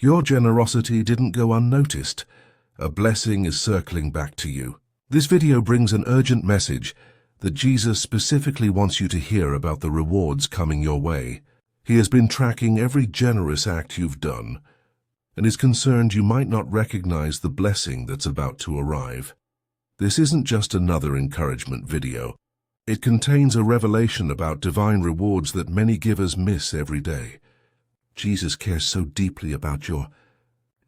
Your generosity didn't go unnoticed. A blessing is circling back to you. This video brings an urgent message that Jesus specifically wants you to hear about the rewards coming your way. He has been tracking every generous act you've done and is concerned you might not recognize the blessing that's about to arrive. This isn't just another encouragement video. It contains a revelation about divine rewards that many givers miss every day. Jesus cares so deeply about your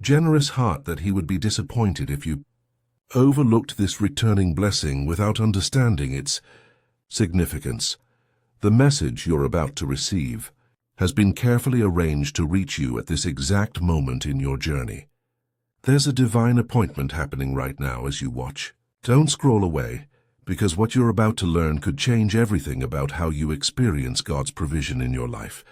generous heart that he would be disappointed if you overlooked this returning blessing without understanding its significance. The message you're about to receive has been carefully arranged to reach you at this exact moment in your journey. There's a divine appointment happening right now as you watch. Don't scroll away, because what you're about to learn could change everything about how you experience God's provision in your life.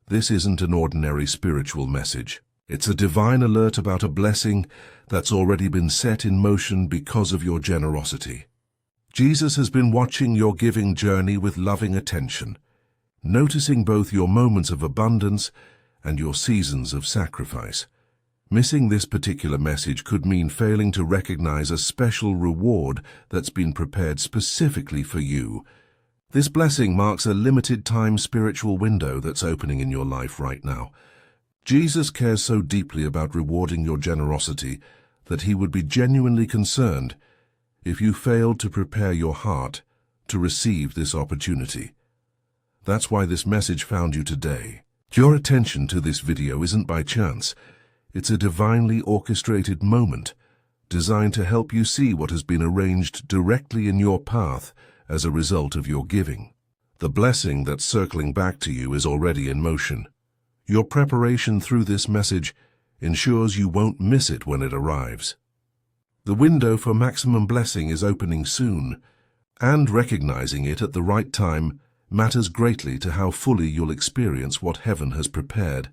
This isn't an ordinary spiritual message. It's a divine alert about a blessing that's already been set in motion because of your generosity. Jesus has been watching your giving journey with loving attention, noticing both your moments of abundance and your seasons of sacrifice. Missing this particular message could mean failing to recognize a special reward that's been prepared specifically for you. This blessing marks a limited-time spiritual window that's opening in your life right now. Jesus cares so deeply about rewarding your generosity that he would be genuinely concerned if you failed to prepare your heart to receive this opportunity. That's why this message found you today. Your attention to this video isn't by chance. It's a divinely orchestrated moment designed to help you see what has been arranged directly in your path as a result of your giving. The blessing that's circling back to you is already in motion. Your preparation through this message ensures you won't miss it when it arrives. The window for maximum blessing is opening soon, and recognizing it at the right time matters greatly to how fully you'll experience what heaven has prepared.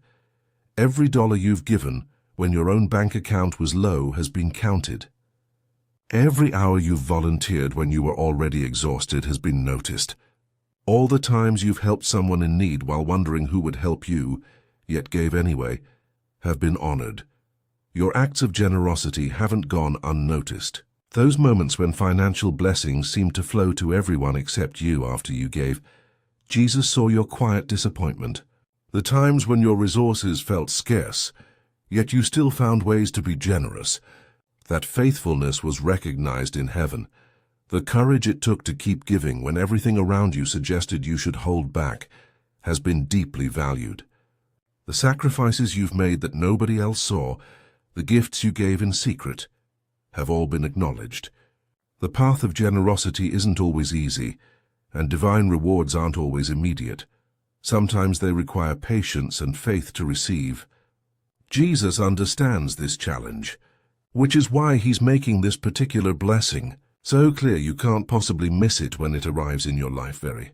Every dollar you've given when your own bank account was low has been counted. Every hour you've volunteered when you were already exhausted has been noticed. All the times you've helped someone in need while wondering who would help you, yet gave anyway, have been honored. Your acts of generosity haven't gone unnoticed. Those moments when financial blessings seemed to flow to everyone except you after you gave, Jesus saw your quiet disappointment. The times when your resources felt scarce, yet you still found ways to be generous. That faithfulness was recognized in heaven. The courage it took to keep giving when everything around you suggested you should hold back has been deeply valued. The sacrifices you've made that nobody else saw, the gifts you gave in secret, have all been acknowledged. The path of generosity isn't always easy, and divine rewards aren't always immediate. Sometimes they require patience and faith to receive. Jesus understands this challenge, which is why he's making this particular blessing so clear you can't possibly miss it when it arrives in your life very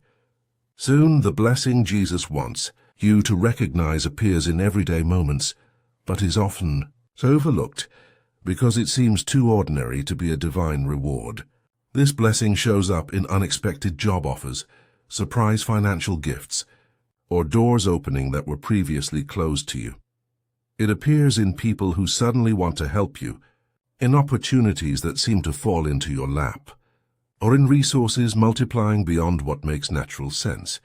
soon. The blessing Jesus wants you to recognize appears in everyday moments, but is often overlooked because it seems too ordinary to be a divine reward. This blessing shows up in unexpected job offers, surprise financial gifts, or doors opening that were previously closed to you. It appears in people who suddenly want to help you, in opportunities that seem to fall into your lap, or in resources multiplying beyond what makes natural sense.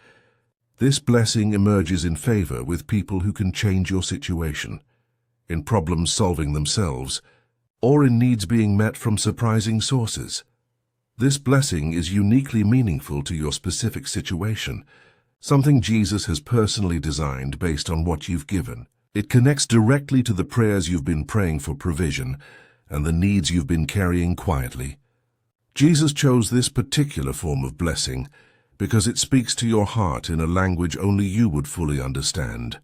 This blessing emerges in favor with people who can change your situation, in problems solving themselves, or in needs being met from surprising sources. This blessing is uniquely meaningful to your specific situation, something Jesus has personally designed based on what you've given. It connects directly to the prayers you've been praying for provision and the needs you've been carrying quietly. Jesus chose this particular form of blessing because it speaks to your heart in a language only you would fully understand.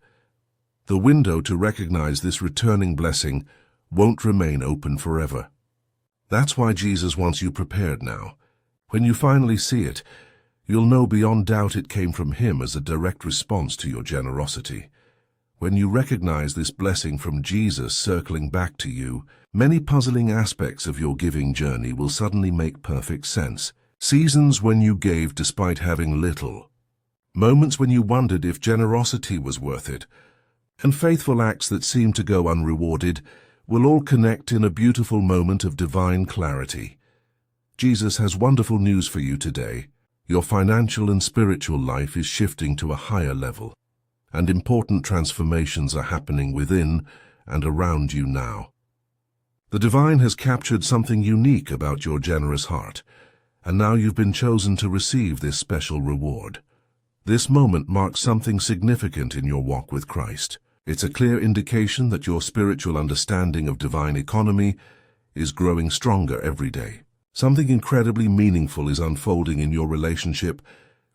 The window to recognize this returning blessing won't remain open forever. That's why Jesus wants you prepared now. When you finally see it, you'll know beyond doubt it came from him as a direct response to your generosity. When you recognize this blessing from Jesus circling back to you, many puzzling aspects of your giving journey will suddenly make perfect sense. Seasons when you gave despite having little. Moments when you wondered if generosity was worth it. and faithful acts that seem to go unrewarded will all connect in a beautiful moment of divine clarity. Jesus has wonderful news for you today. Your financial and spiritual life is shifting to a higher level, and important transformations are happening within and around you now. The divine has captured something unique about your generous heart, and now you've been chosen to receive this special reward. This moment marks something significant in your walk with Christ. It's a clear indication that your spiritual understanding of divine economy is growing stronger every day. Something incredibly meaningful is unfolding in your relationship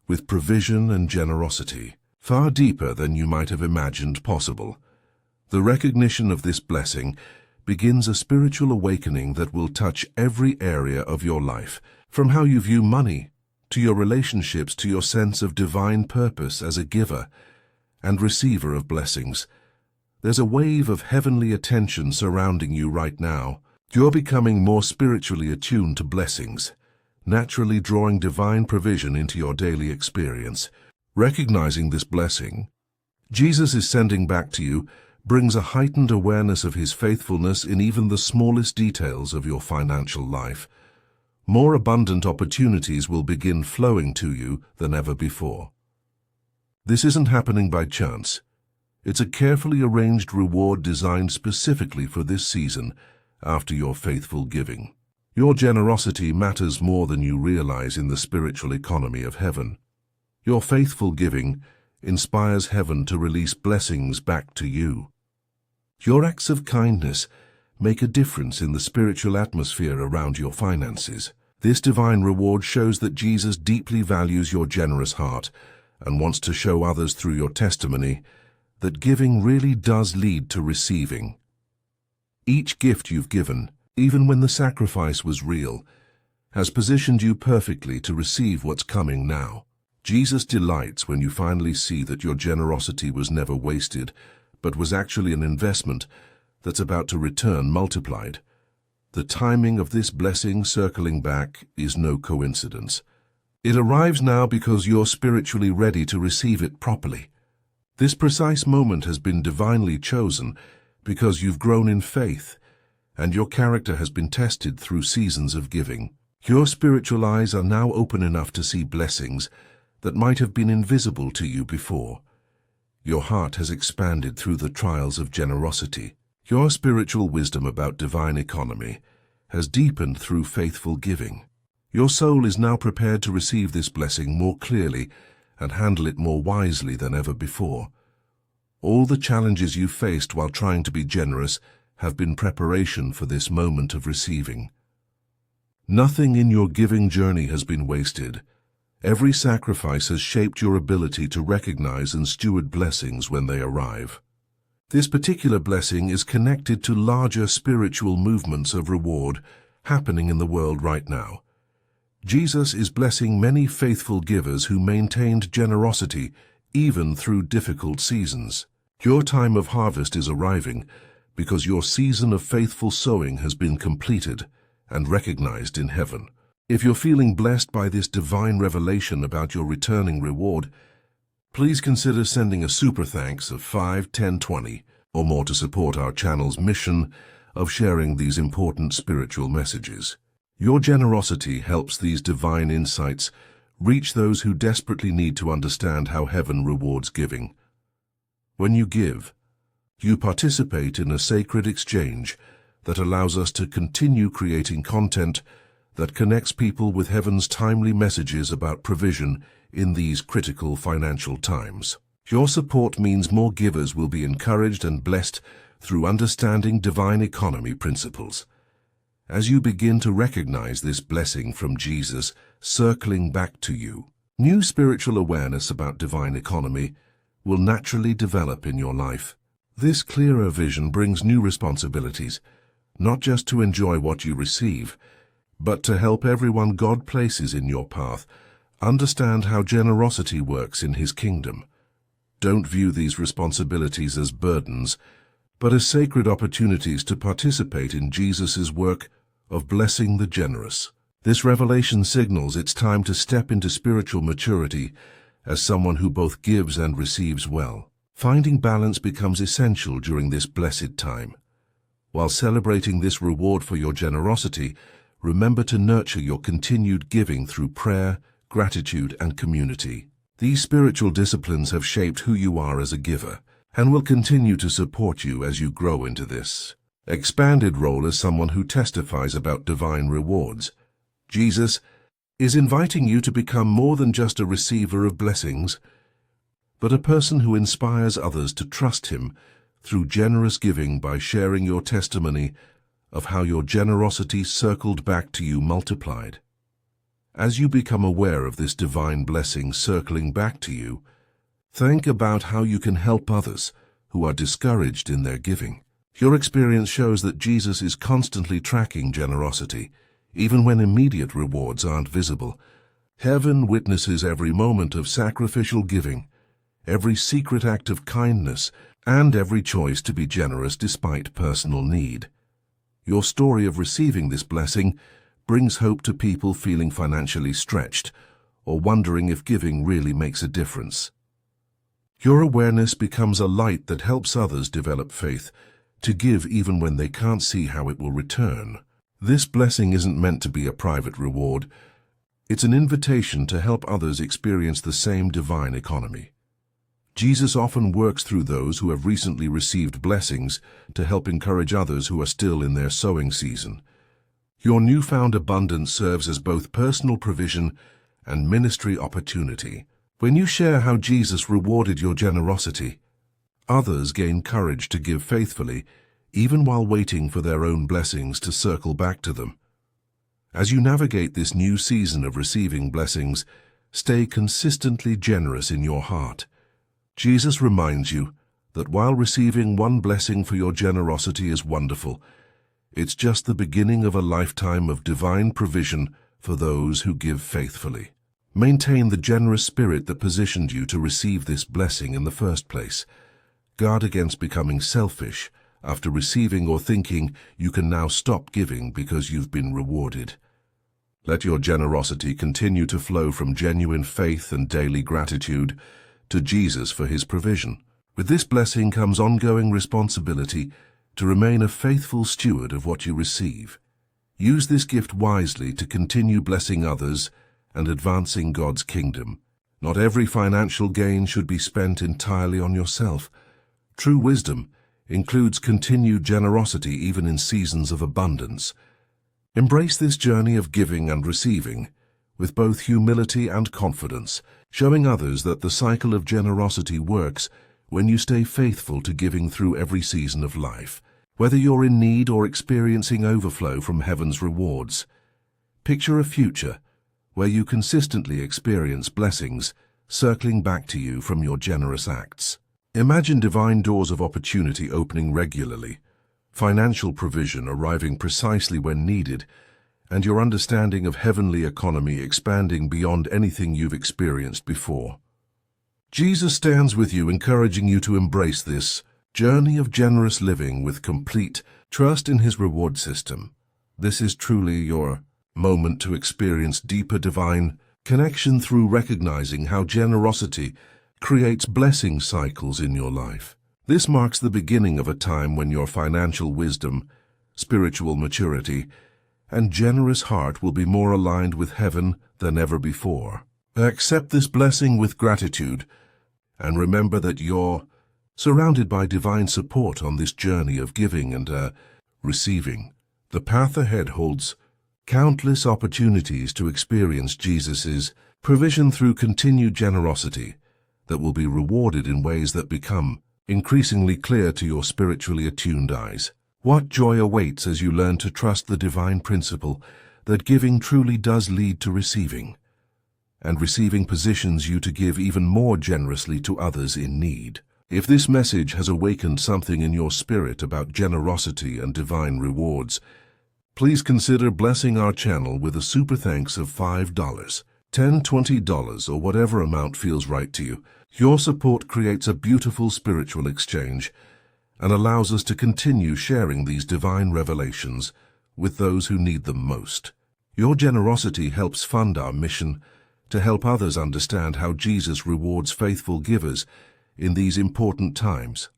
with provision and generosity, far deeper than you might have imagined possible. The recognition of this blessing begins a spiritual awakening that will touch every area of your life, from how you view money, to your relationships, to your sense of divine purpose as a giver and receiver of blessings. There's a wave of heavenly attention surrounding you right now. You're becoming more spiritually attuned to blessings, naturally drawing divine provision into your daily experience. Recognizing this blessing, Jesus is sending back to you brings a heightened awareness of his faithfulness in even the smallest details of your financial life. More abundant opportunities will begin flowing to you than ever before. This isn't happening by chance. It's a carefully arranged reward designed specifically for this season after your faithful giving. Your generosity matters more than you realize in the spiritual economy of heaven. Your faithful giving inspires heaven to release blessings back to you. Your acts of kindness make a difference in the spiritual atmosphere around your finances. This divine reward shows that Jesus deeply values your generous heart and wants to show others through your testimony that giving really does lead to receiving. Each gift you've given, even when the sacrifice was real, has positioned you perfectly to receive what's coming now. Jesus delights when you finally see that your generosity was never wasted, but was actually an investment that's about to return multiplied. The timing of this blessing circling back is no coincidence. It arrives now because you're spiritually ready to receive it properly. This precise moment has been divinely chosen because you've grown in faith and your character has been tested through seasons of giving. Your spiritual eyes are now open enough to see blessings that might have been invisible to you before. Your heart has expanded through the trials of generosity. Your spiritual wisdom about divine economy has deepened through faithful giving. Your soul is now prepared to receive this blessing more clearly and handle it more wisely than ever before. All the challenges you faced while trying to be generous have been preparation for this moment of receiving. Nothing in your giving journey has been wasted. Every sacrifice has shaped your ability to recognize and steward blessings when they arrive. This particular blessing is connected to larger spiritual movements of reward happening in the world right now. Jesus is blessing many faithful givers who maintained generosity even through difficult seasons. Your time of harvest is arriving because your season of faithful sowing has been completed and recognized in heaven. If you're feeling blessed by this divine revelation about your returning reward, please consider sending a super thanks of 5, 10, 20 or more to support our channel's mission of sharing these important spiritual messages. Your generosity helps these divine insights reach those who desperately need to understand how heaven rewards giving. When you give, you participate in a sacred exchange that allows us to continue creating content that connects people with heaven's timely messages about provision in these critical financial times. Your support means more givers will be encouraged and blessed through understanding divine economy principles. As you begin to recognize this blessing from Jesus circling back to you, new spiritual awareness about divine economy will naturally develop in your life. This clearer vision brings new responsibilities, not just to enjoy what you receive, but to help everyone God places in your path understand how generosity works in His kingdom. Don't view these responsibilities as burdens, but as sacred opportunities to participate in Jesus' work of blessing the generous. This revelation signals it's time to step into spiritual maturity as someone who both gives and receives well. Finding balance becomes essential during this blessed time. While celebrating this reward for your generosity, remember to nurture your continued giving through prayer, gratitude, and community. These spiritual disciplines have shaped who you are as a giver and will continue to support you as you grow into this expanded role as someone who testifies about divine rewards. Jesus is inviting you to become more than just a receiver of blessings, but a person who inspires others to trust Him through generous giving by sharing your testimony of how your generosity circled back to you multiplied. As you become aware of this divine blessing circling back to you, think about how you can help others who are discouraged in their giving. Your experience shows that Jesus is constantly tracking generosity, even when immediate rewards aren't visible. Heaven witnesses every moment of sacrificial giving, every secret act of kindness, and every choice to be generous despite personal need. Your story of receiving this blessing brings hope to people feeling financially stretched or wondering if giving really makes a difference. Your awareness becomes a light that helps others develop faith to give even when they can't see how it will return. This blessing isn't meant to be a private reward. It's an invitation to help others experience the same divine economy. Jesus often works through those who have recently received blessings to help encourage others who are still in their sowing season. Your newfound abundance serves as both personal provision and ministry opportunity. When you share how Jesus rewarded your generosity, others gain courage to give faithfully, even while waiting for their own blessings to circle back to them. As you navigate this new season of receiving blessings, stay consistently generous in your heart. Jesus reminds you that while receiving one blessing for your generosity is wonderful, it's just the beginning of a lifetime of divine provision for those who give faithfully. Maintain the generous spirit that positioned you to receive this blessing in the first place. Guard against becoming selfish after receiving or thinking you can now stop giving because you've been rewarded. Let your generosity continue to flow from genuine faith and daily gratitude to Jesus for His provision. With this blessing comes ongoing responsibility to remain a faithful steward of what you receive. Use this gift wisely to continue blessing others and advancing God's kingdom. Not every financial gain should be spent entirely on yourself. True wisdom includes continued generosity even in seasons of abundance. Embrace this journey of giving and receiving with both humility and confidence, showing others that the cycle of generosity works when you stay faithful to giving through every season of life. Whether you're in need or experiencing overflow from heaven's rewards, picture a future where you consistently experience blessings circling back to you from your generous acts. Imagine divine doors of opportunity opening regularly, financial provision arriving precisely when needed, and your understanding of heavenly economy expanding beyond anything you've experienced before. Jesus stands with you, encouraging you to embrace this journey of generous living with complete trust in His reward system. This is truly your moment to experience deeper divine connection through recognizing how generosity creates blessing cycles in your life. This marks the beginning of a time when your financial wisdom, spiritual maturity, and generous heart will be more aligned with heaven than ever before. Accept this blessing with gratitude, and remember that you're surrounded by divine support on this journey of giving and receiving. The path ahead holds countless opportunities to experience Jesus' provision through continued generosity that will be rewarded in ways that become increasingly clear to your spiritually attuned eyes. What joy awaits as you learn to trust the divine principle that giving truly does lead to receiving, and receiving positions you to give even more generously to others in need. If this message has awakened something in your spirit about generosity and divine rewards, please consider blessing our channel with a super thanks of $5, $10, $20, or whatever amount feels right to you. Your support creates a beautiful spiritual exchange and allows us to continue sharing these divine revelations with those who need them most. Your generosity helps fund our mission to help others understand how Jesus rewards faithful givers in these important times.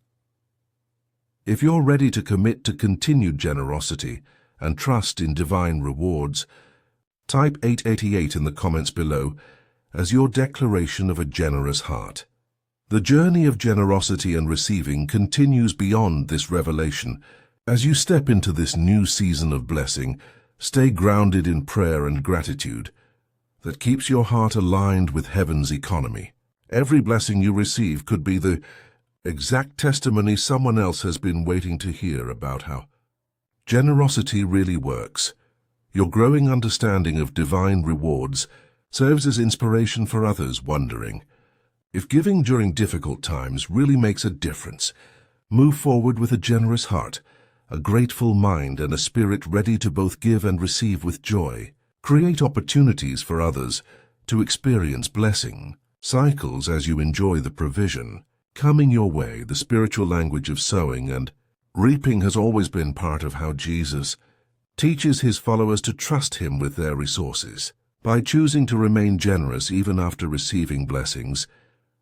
If you're ready to commit to continued generosity and trust in divine rewards, type 888 in the comments below as your declaration of a generous heart. The journey of generosity and receiving continues beyond this revelation. As you step into this new season of blessing, stay grounded in prayer and gratitude that keeps your heart aligned with heaven's economy. Every blessing you receive could be the exact testimony someone else has been waiting to hear about how generosity really works. Your growing understanding of divine rewards serves as inspiration for others wondering if giving during difficult times really makes a difference. Move forward with a generous heart, a grateful mind, and a spirit ready to both give and receive with joy. Create opportunities for others to experience blessing cycles as you enjoy the provision coming your way. The spiritual language of sowing and reaping has always been part of how Jesus teaches his followers to trust him with their resources. By choosing to remain generous even after receiving blessings,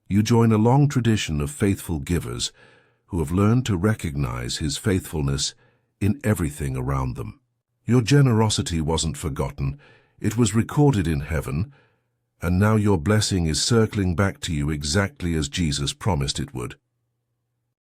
you join a long tradition of faithful givers who have learned to recognize his faithfulness in everything around them. Your generosity wasn't forgotten, it was recorded in heaven, and now your blessing is circling back to you exactly as Jesus promised it would.